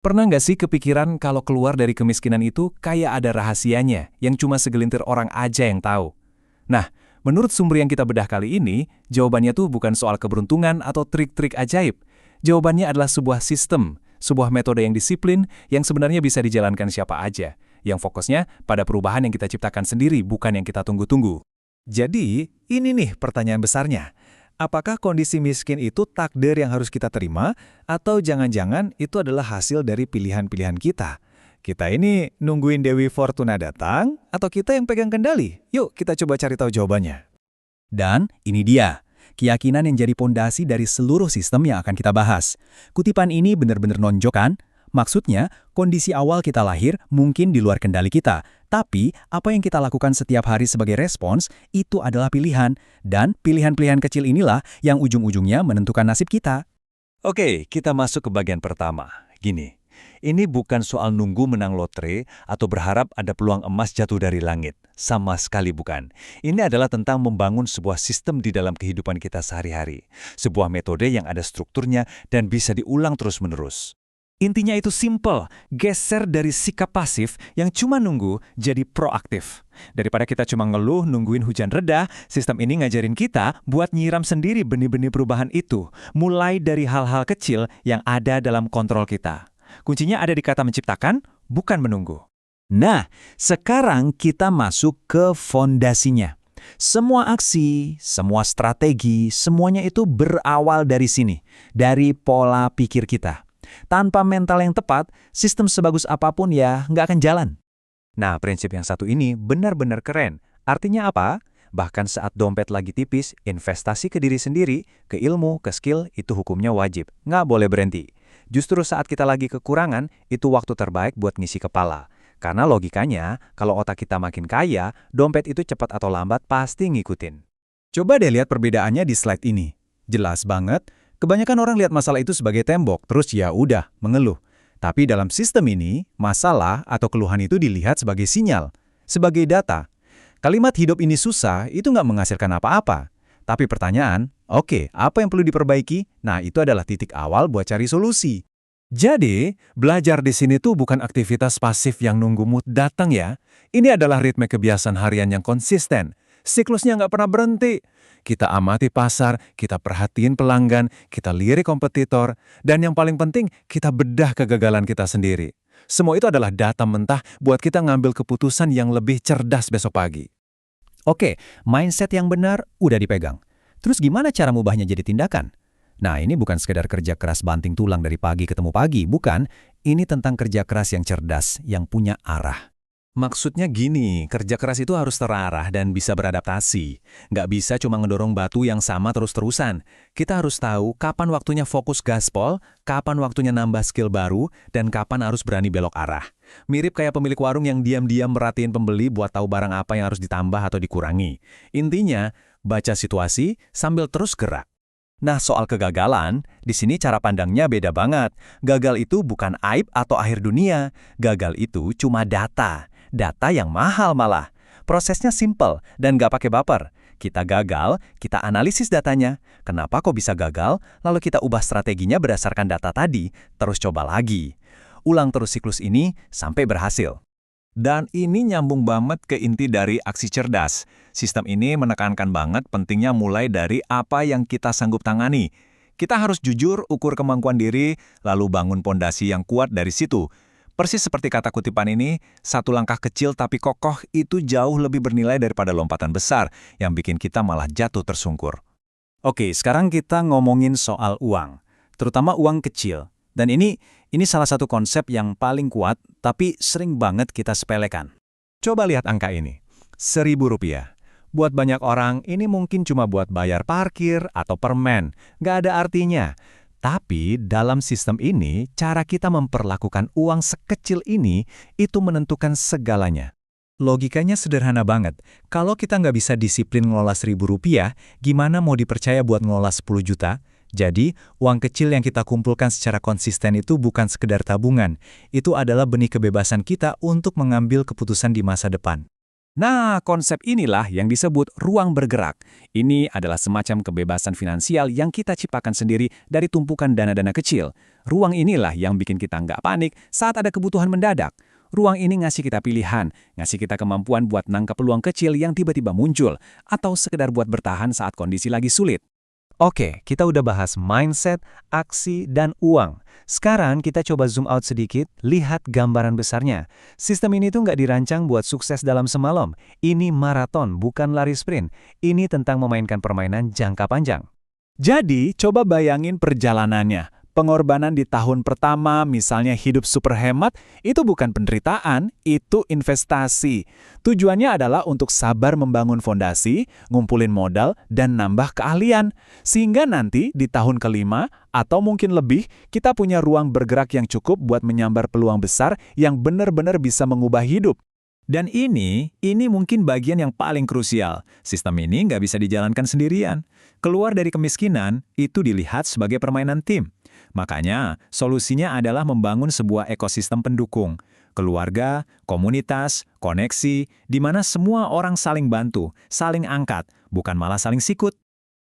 Pernah nggak sih kepikiran kalau keluar dari kemiskinan itu kayak ada rahasianya yang cuma segelintir orang aja yang tahu? Nah, menurut sumber yang kita bedah kali ini, jawabannya tuh bukan soal keberuntungan atau trik-trik ajaib. Jawabannya adalah sebuah sistem, sebuah metode yang disiplin yang sebenarnya bisa dijalankan siapa aja, yang fokusnya pada perubahan yang kita ciptakan sendiri, bukan yang kita tunggu-tunggu. Jadi, ini nih pertanyaan besarnya. Apakah kondisi miskin itu takdir yang harus kita terima, atau jangan-jangan itu adalah hasil dari pilihan-pilihan kita? Kita ini nungguin Dewi Fortuna datang, atau kita yang pegang kendali? Yuk kita coba cari tahu jawabannya. Dan ini dia, keyakinan yang jadi pondasi dari seluruh sistem yang akan kita bahas. Kutipan ini benar-benar nonjokkan. Maksudnya, kondisi awal kita lahir mungkin di luar kendali kita, tapi apa yang kita lakukan setiap hari sebagai respons itu adalah pilihan, dan pilihan-pilihan kecil inilah yang ujung-ujungnya menentukan nasib kita. Oke, kita masuk ke bagian pertama. Gini, ini bukan soal nunggu menang lotre atau berharap ada peluang emas jatuh dari langit. Sama sekali bukan. Ini adalah tentang membangun sebuah sistem di dalam kehidupan kita sehari-hari. Sebuah metode yang ada strukturnya dan bisa diulang terus-menerus. Intinya itu simple, geser dari sikap pasif yang cuma nunggu jadi proaktif. Daripada kita cuma ngeluh nungguin hujan reda, sistem ini ngajarin kita buat nyiram sendiri benih-benih perubahan itu, mulai dari hal-hal kecil yang ada dalam kontrol kita. Kuncinya ada di kata menciptakan, bukan menunggu. Nah, sekarang kita masuk ke fondasinya. Semua aksi, semua strategi, semuanya itu berawal dari sini, dari pola pikir kita. Tanpa mental yang tepat, sistem sebagus apapun ya nggak akan jalan. Nah, prinsip yang satu ini benar-benar keren. Artinya apa? Bahkan saat dompet lagi tipis, investasi ke diri sendiri, ke ilmu, ke skill, itu hukumnya wajib. Nggak boleh berhenti. Justru saat kita lagi kekurangan, itu waktu terbaik buat ngisi kepala. Karena logikanya, kalau otak kita makin kaya, dompet itu cepat atau lambat pasti ngikutin. Coba deh lihat perbedaannya di slide ini. Jelas banget. Kebanyakan orang lihat masalah itu sebagai tembok, terus ya udah, mengeluh. Tapi dalam sistem ini, masalah atau keluhan itu dilihat sebagai sinyal, sebagai data. Kalimat hidup ini susah itu nggak menghasilkan apa-apa. Tapi pertanyaan, oke, apa yang perlu diperbaiki? Nah, itu adalah titik awal buat cari solusi. Jadi, belajar di sini tuh bukan aktivitas pasif yang nunggu mood datang ya. Ini adalah ritme kebiasaan harian yang konsisten. Siklusnya nggak pernah berhenti. Kita amati pasar, kita perhatiin pelanggan, kita lirik kompetitor, dan yang paling penting, kita bedah kegagalan kita sendiri. Semua itu adalah data mentah buat kita ngambil keputusan yang lebih cerdas besok pagi. Oke, mindset yang benar udah dipegang. Terus gimana cara mubahnya jadi tindakan? Nah, ini bukan sekedar kerja keras banting tulang dari pagi ketemu pagi, bukan. Ini tentang kerja keras yang cerdas, yang punya arah. Maksudnya gini, kerja keras itu harus terarah dan bisa beradaptasi. Nggak bisa cuma ngedorong batu yang sama terus-terusan. Kita harus tahu kapan waktunya fokus gaspol, kapan waktunya nambah skill baru, dan kapan harus berani belok arah. Mirip kayak pemilik warung yang diam-diam merhatiin pembeli buat tahu barang apa yang harus ditambah atau dikurangi. Intinya, baca situasi sambil terus gerak. Nah, soal kegagalan, di sini cara pandangnya beda banget. Gagal itu bukan aib atau akhir dunia. Gagal itu cuma data. Data yang mahal malah. Prosesnya simple dan nggak pakai baper. Kita gagal, kita analisis datanya. Kenapa kok bisa gagal? Lalu kita ubah strateginya berdasarkan data tadi, terus coba lagi. Ulang terus siklus ini sampai berhasil. Dan ini nyambung banget ke inti dari aksi cerdas. Sistem ini menekankan banget pentingnya mulai dari apa yang kita sanggup tangani. Kita harus jujur ukur kemampuan diri, lalu bangun pondasi yang kuat dari situ. Persis seperti kata kutipan ini, satu langkah kecil tapi kokoh itu jauh lebih bernilai daripada lompatan besar yang bikin kita malah jatuh tersungkur. Oke, sekarang kita ngomongin soal uang, terutama uang kecil. Dan ini salah satu konsep yang paling kuat, tapi sering banget kita sepelekan. Coba lihat angka ini, Rp1.000. Buat banyak orang, ini mungkin cuma buat bayar parkir atau permen, nggak ada artinya. Tapi dalam sistem ini, cara kita memperlakukan uang sekecil ini itu menentukan segalanya. Logikanya sederhana banget. Kalau kita nggak bisa disiplin ngelola Rp1.000, gimana mau dipercaya buat ngelola 10 juta? Jadi, uang kecil yang kita kumpulkan secara konsisten itu bukan sekedar tabungan. Itu adalah benih kebebasan kita untuk mengambil keputusan di masa depan. Nah, konsep inilah yang disebut ruang bergerak. Ini adalah semacam kebebasan finansial yang kita ciptakan sendiri dari tumpukan dana-dana kecil. Ruang inilah yang bikin kita nggak panik saat ada kebutuhan mendadak. Ruang ini ngasih kita pilihan, ngasih kita kemampuan buat nangkep peluang kecil yang tiba-tiba muncul, atau sekedar buat bertahan saat kondisi lagi sulit. Oke, kita udah bahas mindset, aksi, dan uang. Sekarang kita coba zoom out sedikit, lihat gambaran besarnya. Sistem ini tuh nggak dirancang buat sukses dalam semalam. Ini maraton, bukan lari sprint. Ini tentang memainkan permainan jangka panjang. Jadi, coba bayangin perjalanannya. Pengorbanan di tahun pertama, misalnya hidup super hemat, itu bukan penderitaan, itu investasi. Tujuannya adalah untuk sabar membangun fondasi, ngumpulin modal, dan nambah keahlian. Sehingga nanti di tahun kelima, atau mungkin lebih, kita punya ruang bergerak yang cukup buat menyambar peluang besar yang benar-benar bisa mengubah hidup. Dan ini mungkin bagian yang paling krusial. Sistem ini nggak bisa dijalankan sendirian. Keluar dari kemiskinan, itu dilihat sebagai permainan tim. Makanya, solusinya adalah membangun sebuah ekosistem pendukung. Keluarga, komunitas, koneksi, di mana semua orang saling bantu, saling angkat, bukan malah saling sikut.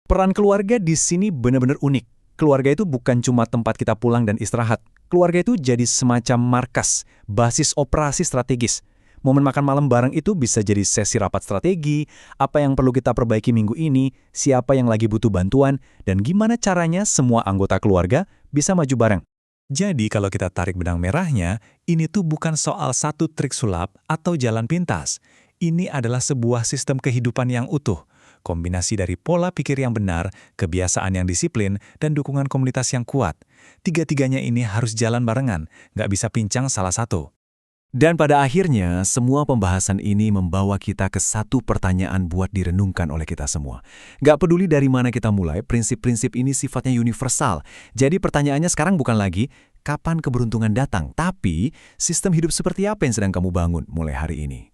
Peran keluarga di sini benar-benar unik. Keluarga itu bukan cuma tempat kita pulang dan istirahat. Keluarga itu jadi semacam markas, basis operasi strategis. Momen makan malam bareng itu bisa jadi sesi rapat strategi, apa yang perlu kita perbaiki minggu ini, siapa yang lagi butuh bantuan, dan gimana caranya semua anggota keluarga bisa maju bareng. Jadi kalau kita tarik benang merahnya, ini tuh bukan soal satu trik sulap atau jalan pintas. Ini adalah sebuah sistem kehidupan yang utuh. Kombinasi dari pola pikir yang benar, kebiasaan yang disiplin, dan dukungan komunitas yang kuat. Tiga-tiganya ini harus jalan barengan, nggak bisa pincang salah satu. Dan pada akhirnya, semua pembahasan ini membawa kita ke satu pertanyaan buat direnungkan oleh kita semua. Gak peduli dari mana kita mulai, prinsip-prinsip ini sifatnya universal. Jadi pertanyaannya sekarang bukan lagi, kapan keberuntungan datang? Tapi, sistem hidup seperti apa yang sedang kamu bangun mulai hari ini?